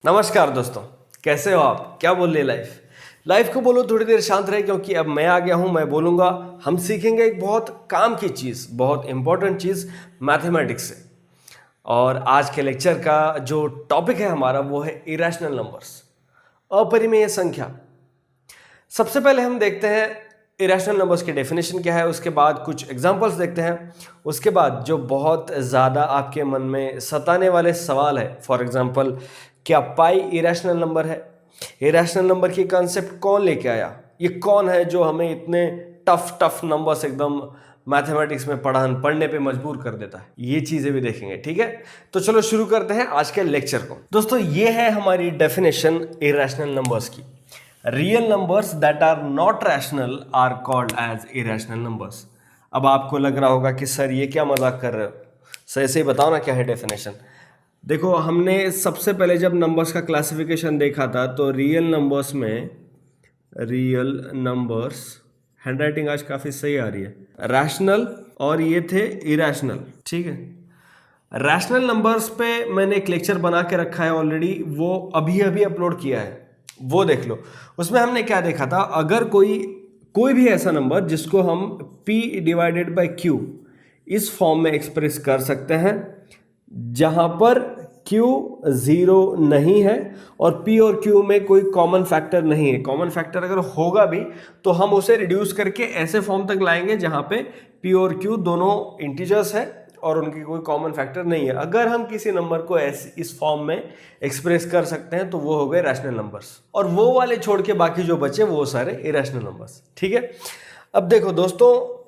नमस्कार दोस्तों, कैसे हो आप? क्या बोल रही है लाइफ को बोलो थोड़ी देर शांत रहे, क्योंकि अब मैं आ गया हूं, मैं बोलूंगा। हम सीखेंगे एक बहुत काम की चीज़, बहुत इंपॉर्टेंट चीज़, मैथमेटिक्स से। और आज के लेक्चर का जो टॉपिक है हमारा वो है इरेशनल नंबर्स, अपरिमेय संख्या। सबसे पहले हम देखते हैं इरेशनल नंबर्स की डेफिनेशन क्या है, उसके बाद कुछ एग्जांपल्स देखते हैं, उसके बाद जो बहुत ज़्यादा आपके मन में सताने वाले सवाल है, फॉर एग्जांपल क्या पाई इरेशनल नंबर है? इरेशनल नंबर की कंसेप्ट कौन लेके आया? ये कौन है जो हमें इतने टफ नंबर्स एकदम मैथमेटिक्स में पढ़ने पे मजबूर कर देता है? ये चीज़ें भी देखेंगे, ठीक है? तो चलो शुरू करते हैं आज के लेक्चर को। दोस्तों, ये है हमारी डेफिनेशन इरेशनल नंबर्स की। Real numbers that are not rational are called as irrational numbers. अब आपको लग रहा होगा कि सर ये क्या मजाक कर रहे हो, सही सही बताओ ना क्या है डेफिनेशन। देखो, हमने सबसे पहले जब नंबर्स का क्लासिफिकेशन देखा था तो रियल नंबर्स हैंडराइटिंग आज काफ़ी सही आ रही है, रैशनल और ये थे इरेशनल, ठीक है। रैशनल नंबर्स पे मैंने एक लेक्चर बना के रखा है ऑलरेडी, वो अभी अभी अपलोड किया है, वो देख लो। उसमें हमने क्या देखा था, अगर कोई भी ऐसा नंबर जिसको हम p डिवाइडेड बाई q इस फॉर्म में एक्सप्रेस कर सकते हैं जहां पर q जीरो नहीं है और p और q में कोई कॉमन फैक्टर नहीं है। कॉमन फैक्टर अगर होगा भी तो हम उसे रिड्यूस करके ऐसे फॉर्म तक लाएंगे जहां पे p और q दोनों इंटीजर्स है और उनकी कोई कॉमन फैक्टर नहीं है। अगर हम किसी नंबर को ऐसे इस फॉर्म में एक्सप्रेस कर सकते हैं तो वो हो गए रैशनल नंबर्स, और वो वाले छोड़ के बाकी जो बचे वो सारे इरेशनल नंबर्स, ठीक है। अब देखो दोस्तों,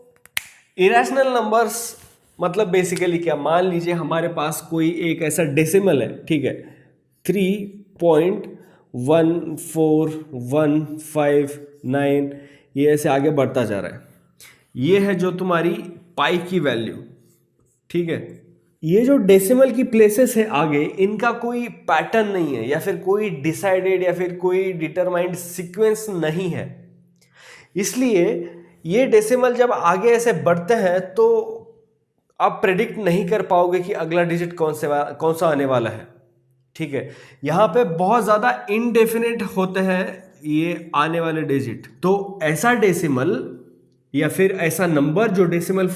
इरेशनल नंबर्स मतलब बेसिकली क्या, मान लीजिए हमारे पास कोई एक ऐसा डेसिमल है, ठीक है, 3.1415 ये ऐसे आगे बढ़ता जा रहा है। ये है जो तुम्हारी पाई की वैल्यू, ठीक है। ये जो डेसिमल की प्लेसेस है आगे, इनका कोई पैटर्न नहीं है या फिर कोई डिसाइडेड या फिर कोई डिटरमाइंड सीक्वेंस नहीं है। इसलिए ये डेसिमल जब आगे ऐसे बढ़ते हैं तो आप प्रेडिक्ट नहीं कर पाओगे कि अगला डिजिट कौन सा आने वाला है, ठीक है। यहां पे बहुत ज्यादा इनडेफिनेट होते हैं ये आने वाले डिजिट। तो ऐसा डेसिमल या फिर ऐसा नंबर जो डेसिमल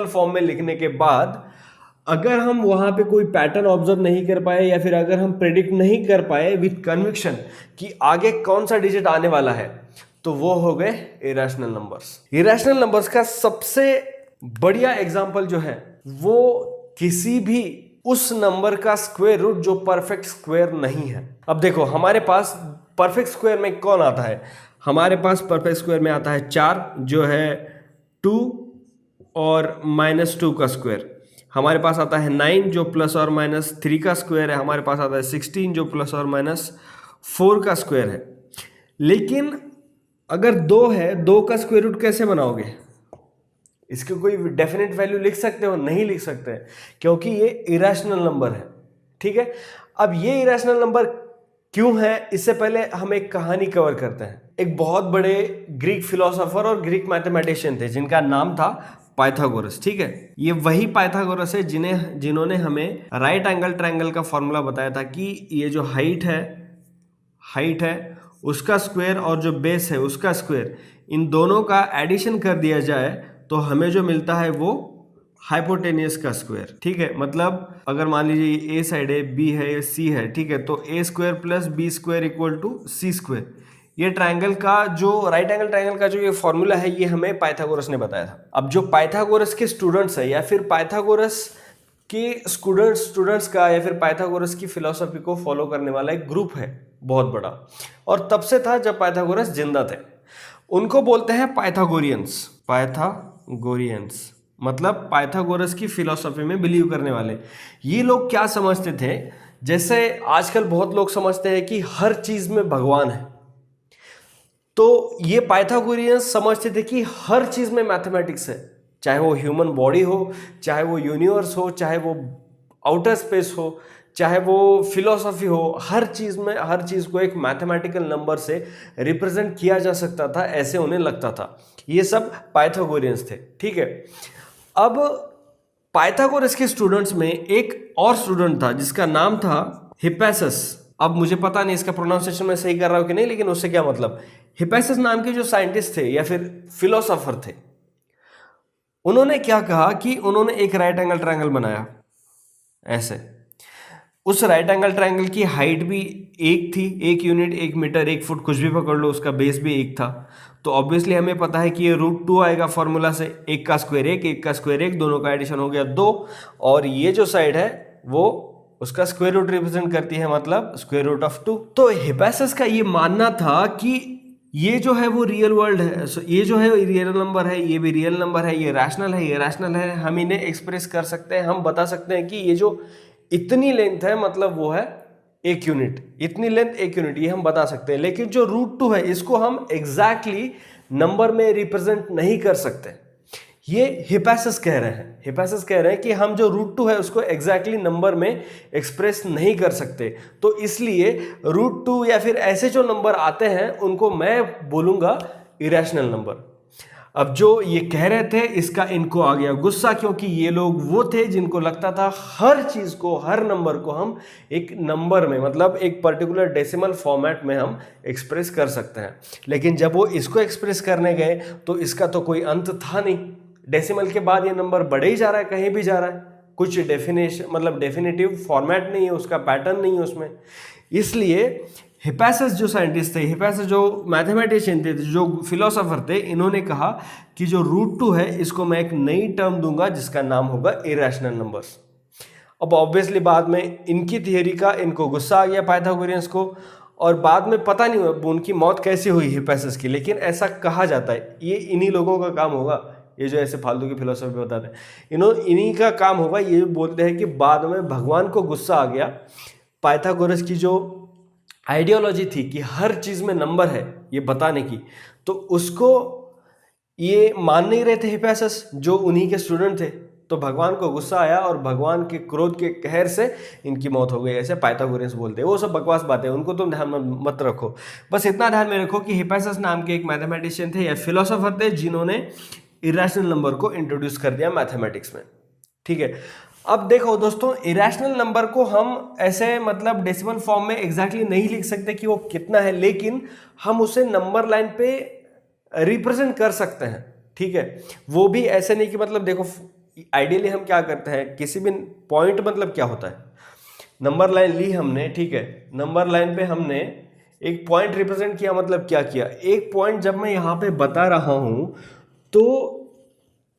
फॉर्म में लिखने के बाद अगर हम वहां पे कोई पैटर्न ऑब्जर्व नहीं कर पाए या फिर अगर हम प्रेडिक्ट नहीं कर पाए विथ कन्विक्शन कि आगे कौन सा डिजिट आने वाला है, तो वो हो गए इरेशनल नंबर्स। इरेशनल नंबर्स का सबसे बढ़िया एग्जाम्पल जो है वो किसी भी उस नंबर का स्क्वायर रूट जो परफेक्ट स्क्वायर नहीं है। अब देखो, हमारे पास परफेक्ट स्क्वायर में कौन आता है? हमारे पास परफेक्ट स्क्वायर में आता है 4 जो है 2 और -2 का स्क्वायर। हमारे पास आता है 9 जो +और-3 का स्क्वायर है। हमारे पास आता है 16 जो +और-4 का स्क्वायर है। लेकिन अगर 2 है, 2 का स्क्वायर रूट कैसे बनाओगे? इसकी कोई डेफिनेट वैल्यू लिख सकते हो? नहीं लिख सकते, क्योंकि ये इरेशनल नंबर है, ठीक है। अब ये इरेशनल नंबर क्यों है, इससे पहले हम एक कहानी कवर करते हैं। एक बहुत बड़े ग्रीक फिलोसोफर और ग्रीक मैथमेटिशियन थे जिनका नाम था पाइथागोरस, ठीक है। ये वही पाइथागोरस है जिन्होंने हमें राइट एंगल ट्रायंगल का फॉर्मूला बताया था कि ये जो हाइट है उसका स्क्वायर और जो बेस है उसका स्क्वायर, इन दोनों का एडिशन कर दिया जाए तो हमें जो मिलता है वो हाइपोटेनियस का स्क्वायर, ठीक है। मतलब अगर मान लीजिए ए साइड है, बी है, सी है, ठीक है, तो A square plus B square equal to C square. ये ट्रायंगल का जो राइट एंगल ट्रायंगल का जो ये फॉर्मूला है ये हमें पाइथागोरस ने बताया था। अब जो पाइथागोरस के स्टूडेंट्स है या फिर पाइथागोरस के स्टूडेंट्स का या फिर पाइथागोरस की फिलॉसफी को फॉलो करने वाला एक ग्रुप है बहुत बड़ा, और तब से था जब पाइथागोरस जिंदा थे। उनको बोलते हैं पाइथागोरियंस, मतलब पाइथागोरस की फिलॉसफी में बिलीव करने वाले। ये लोग क्या समझते थे, जैसे आजकल बहुत लोग समझते हैं कि हर चीज में भगवान है, तो ये पाइथागोरियंस समझते थे कि हर चीज में मैथमेटिक्स है, चाहे वो ह्यूमन बॉडी हो, चाहे वो यूनिवर्स हो, चाहे वो आउटर स्पेस हो, चाहे वो फिलॉसफी हो, हर चीज को एक मैथमेटिकल नंबर से रिप्रेजेंट किया जा सकता था, ऐसे उन्हें लगता था। ये सब पाइथागोरियंस थे, ठीक है। अब पाइथागोरस के स्टूडेंट्स में एक और स्टूडेंट था जिसका नाम था हिपैसस। अब मुझे पता नहीं इसका प्रोनाउंसिएशन मैं सही कर रहा हूं कि नहीं, लेकिन उससे क्या मतलब, हिपैसस नाम के जो साइंटिस्ट थे या फिर फिलोसोफर थे, उन्होंने क्या कहा कि उन्होंने एक राइट एंगल ट्रायंगल बनाया ऐसे। उस राइट एंगल ट्रायंगल की हाइट भी एक थी, 1 यूनिट, 1 मीटर, 1 फुट, कुछ भी पकड़ लो, उसका बेस भी एक था। तो ऑब्वियसली हमें पता है कि ये √2 आएगा फॉर्मूला से, 1 का स्क्वायर 1, 1 का स्क्वायर 1, दोनों का एडिशन हो गया 2, और ये जो साइड है वो उसका स्क्वायर रूट रिप्रेजेंट करती है, मतलब स्क्वायर रूट ऑफ 2। तो हिपैसस का ये मानना था कि ये जो है वो रियल वर्ल्ड है, ये जो है रियल नंबर है, ये भी रियल नंबर है, ये रैशनल है, ये रैशनल है, हम इन्हें एक्सप्रेस कर सकते हैं, हम बता सकते हैं कि ये जो इतनी लेंथ है मतलब वो है 1 यूनिट, इतनी लेंथ 1 यूनिट, ये हम बता सकते हैं। लेकिन जो √2 है इसको हम एग्जैक्टली नंबर में रिप्रेजेंट नहीं कर सकते, ये हिपैसस कह रहे हैं। हिपैसस कह रहे हैं कि हम जो √2 है उसको एग्जैक्टली नंबर में एक्सप्रेस नहीं कर सकते, तो इसलिए √2 या फिर ऐसे जो नंबर आते हैं उनको मैं बोलूंगा इरेशनल नंबर। अब जो ये कह रहे थे इसका इनको आ गया गुस्सा, क्योंकि ये लोग वो थे जिनको लगता था हर चीज को, हर नंबर को हम एक नंबर में, मतलब एक पर्टिकुलर डेसिमल फॉर्मेट में हम एक्सप्रेस कर सकते हैं। लेकिन जब वो इसको एक्सप्रेस करने गए तो इसका तो कोई अंत था नहीं, डेसिमल के बाद ये नंबर बढ़े ही जा रहा है, कहीं भी जा रहा है, कुछ डेफिनेशन मतलब डेफिनेटिव फॉर्मेट नहीं है, उसका पैटर्न नहीं है उसमें। इसलिए हिपैसस जो साइंटिस्ट थे, हिपैसस जो मैथमेटिशियन थे, जो फिलोसोफर थे, इन्होंने कहा कि जो √2 है इसको मैं एक नई टर्म दूंगा जिसका नाम होगा इरेशनल नंबर्स। अब ऑब्वियसली बाद में इनकी थियरी का इनको गुस्सा आ गया पाइथागोरियंस को, और बाद में पता नहीं उनकी मौत कैसे हुई हिपैसस की, लेकिन ऐसा कहा जाता है ये इन्हीं लोगों का काम होगा, ये जो ऐसे फालतू की फिलोसफी बताते हैं, इन्हीं का काम होगा। ये बोलते हैं कि बाद में भगवान को गुस्सा आ गया पाइथागोरस की जो आइडियोलॉजी थी कि हर चीज में नंबर है ये बताने की, तो उसको ये मान नहीं रहे थे हिपैसस, जो उन्हीं के स्टूडेंट थे। तो भगवान को गुस्सा आया और भगवान के क्रोध के कहर से इनकी मौत हो गई, ऐसे पाइथागोरियंस बोलते हैं। वो सब बकवास बातें, उनको तुम ध्यान में मत रखो। बस इतना ध्यान में रखो कि हिपैसस नाम के एक मैथमेटिशियन थे या फिलोसोफर थे जिन्होंने इरेशनल नंबर को इंट्रोड्यूस कर दिया मैथमेटिक्स में। ठीक है, अब देखो दोस्तों, इरेशनल नंबर को हम ऐसे मतलब डेसिमल फॉर्म में एग्जैक्टली नहीं लिख सकते कि वो कितना है, लेकिन हम उसे नंबर लाइन पे रिप्रेजेंट कर सकते हैं। ठीक है, वो भी ऐसे नहीं कि मतलब देखो, आइडियली हम क्या करते हैं, किसी भी पॉइंट मतलब क्या होता है, नंबर लाइन ली हमने, ठीक है, नंबर लाइन पे हमने एक पॉइंट रिप्रेजेंट किया, मतलब क्या किया, एक पॉइंट जब मैं यहाँ पे बता रहा हूं तो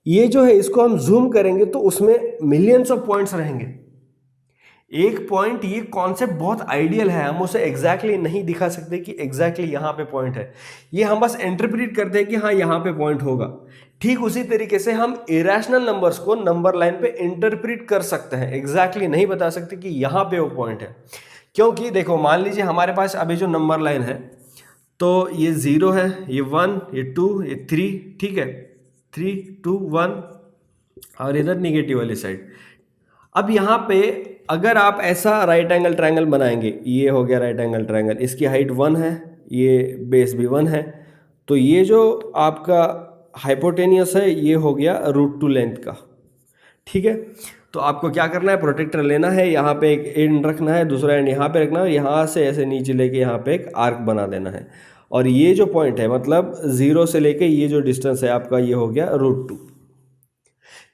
ये जो है इसको हम जूम करेंगे तो उसमें मिलियंस ऑफ पॉइंट्स रहेंगे। एक पॉइंट, ये कॉन्सेप्ट बहुत आइडियल है, हम उसे एग्जैक्टली नहीं दिखा सकते कि एग्जैक्टली यहाँ पे पॉइंट है, ये हम बस इंटरप्रेट करते हैं कि हाँ यहाँ पे पॉइंट होगा। ठीक उसी तरीके से हम इरेशनल नंबर्स को नंबर लाइन पे इंटरप्रेट कर सकते हैं, एग्जैक्टली नहीं बता सकते कि यहाँ पे वो पॉइंट है। क्योंकि देखो, मान लीजिए हमारे पास अभी जो नंबर लाइन है, तो ये 0 है, ये 1, ये 2, ये 3, ठीक है, 3, 2, 1, और इधर निगेटिव वाली साइड। अब यहाँ पे अगर आप ऐसा राइट एंगल ट्रायंगल बनाएंगे, ये हो गया राइट एंगल ट्रायंगल, इसकी हाइट 1 है, ये बेस भी 1 है, तो ये जो आपका हाइपोटेनियस है ये हो गया √2 लेंथ का। ठीक है, तो आपको क्या करना है, प्रोटेक्टर लेना है, यहाँ पे एक एंड रखना है, दूसरा एंड यहाँ पे रखना है, यहाँ से ऐसे नीचे लेके यहाँ पे एक आर्क बना देना है, और ये जो पॉइंट है मतलब 0 से लेके ये जो डिस्टेंस है आपका, ये हो गया √2।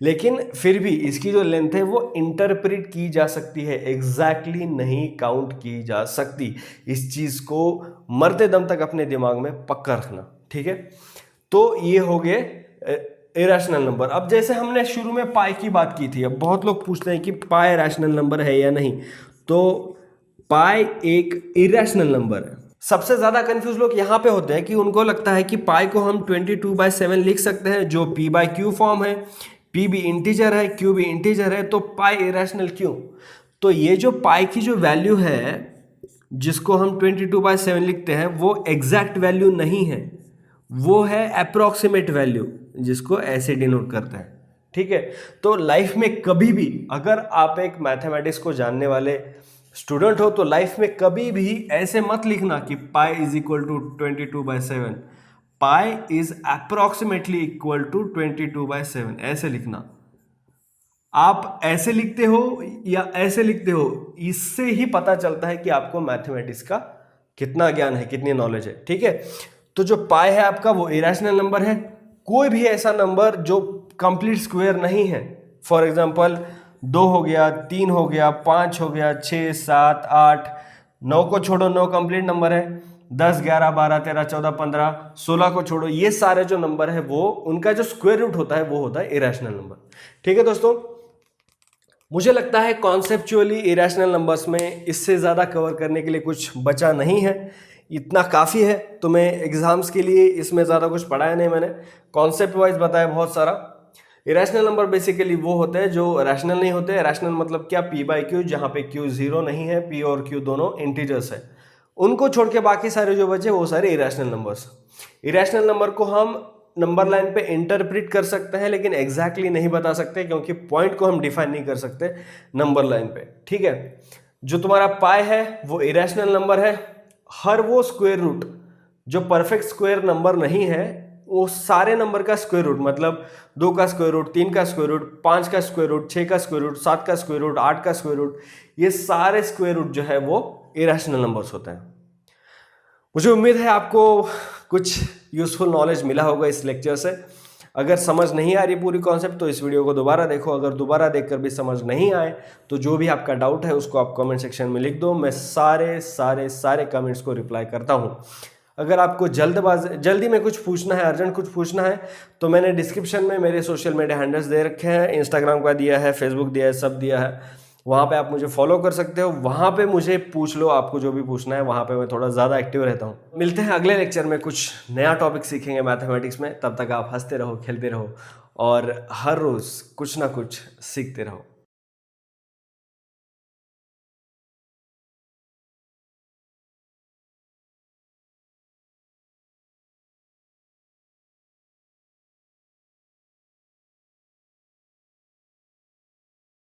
लेकिन फिर भी इसकी जो लेंथ है वो इंटरप्रेट की जा सकती है, एग्जैक्टली नहीं काउंट की जा सकती। इस चीज को मरते दम तक अपने दिमाग में पक्का रखना। ठीक है, तो ये हो गए इरेशनल नंबर। अब जैसे हमने शुरू में पाई की बात की थी, अब बहुत लोग पूछते हैं कि पाई रैशनल नंबर है या नहीं, तो पाई एक इरेशनल नंबर है। सबसे ज्यादा कंफ्यूज लोग यहाँ पे होते हैं कि उनको लगता है कि पाई को हम 22/7 लिख सकते हैं, जो p/q फॉर्म है, p भी इंटीजर है, q भी इंटीजर है, तो पाई इरेशनल क्यों? तो ये जो पाई की जो वैल्यू है जिसको हम 22/7 लिखते हैं, वो एग्जैक्ट वैल्यू नहीं है, वो है अप्रोक्सीमेट वैल्यू, जिसको ऐसे डिनोट करते हैं। ठीक है, तो लाइफ में कभी भी अगर आप एक मैथमेटिक्स को जानने वाले स्टूडेंट हो तो लाइफ में कभी भी ऐसे मत लिखना कि pi is equal to 22/7, pi is approximately equal to 22/7, ऐसे लिखना। आप ऐसे लिखते हो या ऐसे लिखते हो, इससे ही पता चलता है कि आपको मैथमेटिक्स का कितना ज्ञान है, कितनी नॉलेज है। ठीक है, तो जो पाई है आपका वो इरेशनल नंबर है। कोई भी ऐसा नंबर जो कंप्लीट स्क्वायर नहीं है, फॉर एग्जांपल 2 हो गया, 3 हो गया, 5 हो गया, 6, 7, 8, 9 को छोड़ो, 9 कंप्लीट नंबर है, 10, 11, 12, 13, 14, 15, 16 को छोड़ो, ये सारे जो नंबर है वो उनका जो स्क्वायर रूट होता है वो होता है इरेशनल नंबर। ठीक है दोस्तों, मुझे लगता है कॉन्सेप्चुअली इरेशनल नंबर्स में इससे ज़्यादा कवर करने के लिए कुछ बचा नहीं है, इतना काफ़ी है। तो मैं एग्जाम्स के लिए इसमें ज़्यादा कुछ पढ़ाया नहीं, मैंने कॉन्सेप्ट वाइज बताया बहुत सारा। इरेशनल नंबर बेसिकली वो होते हैं जो रैशनल नहीं होते। रैशनल मतलब क्या, पी बाई क्यू, जहाँ पे क्यू जीरो नहीं है, पी और क्यू दोनों इंटीजर्स है, उनको छोड़ के बाकी सारे जो बचे वो सारे इरेशनल नंबर्स। इरेशनल नंबर को हम नंबर लाइन पे इंटरप्रिट कर सकते हैं, लेकिन एग्जैक्टली नहीं बता सकते क्योंकि पॉइंट को हम डिफाइन नहीं कर सकते नंबर लाइन पे। ठीक है, जो तुम्हारा पाई है वो इरेशनल नंबर है। हर वो स्क्वायर रूट जो परफेक्ट स्क्वायर नंबर नहीं है, वो सारे नंबर का स्क्वायर रूट, मतलब 2 का स्क्वायर रूट, 3 का स्क्वायर रूट, 5 का स्क्वायर रूट, 6 का स्क्वायर रूट, 7 का स्क्वायर रूट, 8 का स्क्वायर रूट, ये सारे स्क्वायर रूट जो है वो इरेशनल नंबर्स होते हैं। मुझे उम्मीद है आपको कुछ यूजफुल नॉलेज मिला होगा इस लेक्चर से। अगर समझ नहीं आ रही पूरी कॉन्सेप्ट तो इस वीडियो को दोबारा देखो। अगर दोबारा देखकर भी समझ नहीं आए तो जो भी आपका डाउट है उसको आप कमेंट सेक्शन में लिख दो, मैं सारे कमेंट्स को रिप्लाई करता हूँ। अगर आपको जल्दी में कुछ पूछना है, अर्जेंट कुछ पूछना है, तो मैंने डिस्क्रिप्शन में मेरे सोशल मीडिया हैंडल्स दे रखे हैं, इंस्टाग्राम का दिया है, फेसबुक दिया है, सब दिया है, वहाँ पे आप मुझे फॉलो कर सकते हो। वहाँ पे मुझे पूछ लो, आपको जो भी पूछना है, वहाँ पे मैं थोड़ा ज़्यादा एक्टिव रहता हूँ। मिलते हैं अगले लेक्चर में, कुछ नया टॉपिक सीखेंगे मैथमेटिक्स में। तब तक आप हंसते रहो, खेलते रहो और हर रोज़ कुछ ना कुछ सीखते रहो।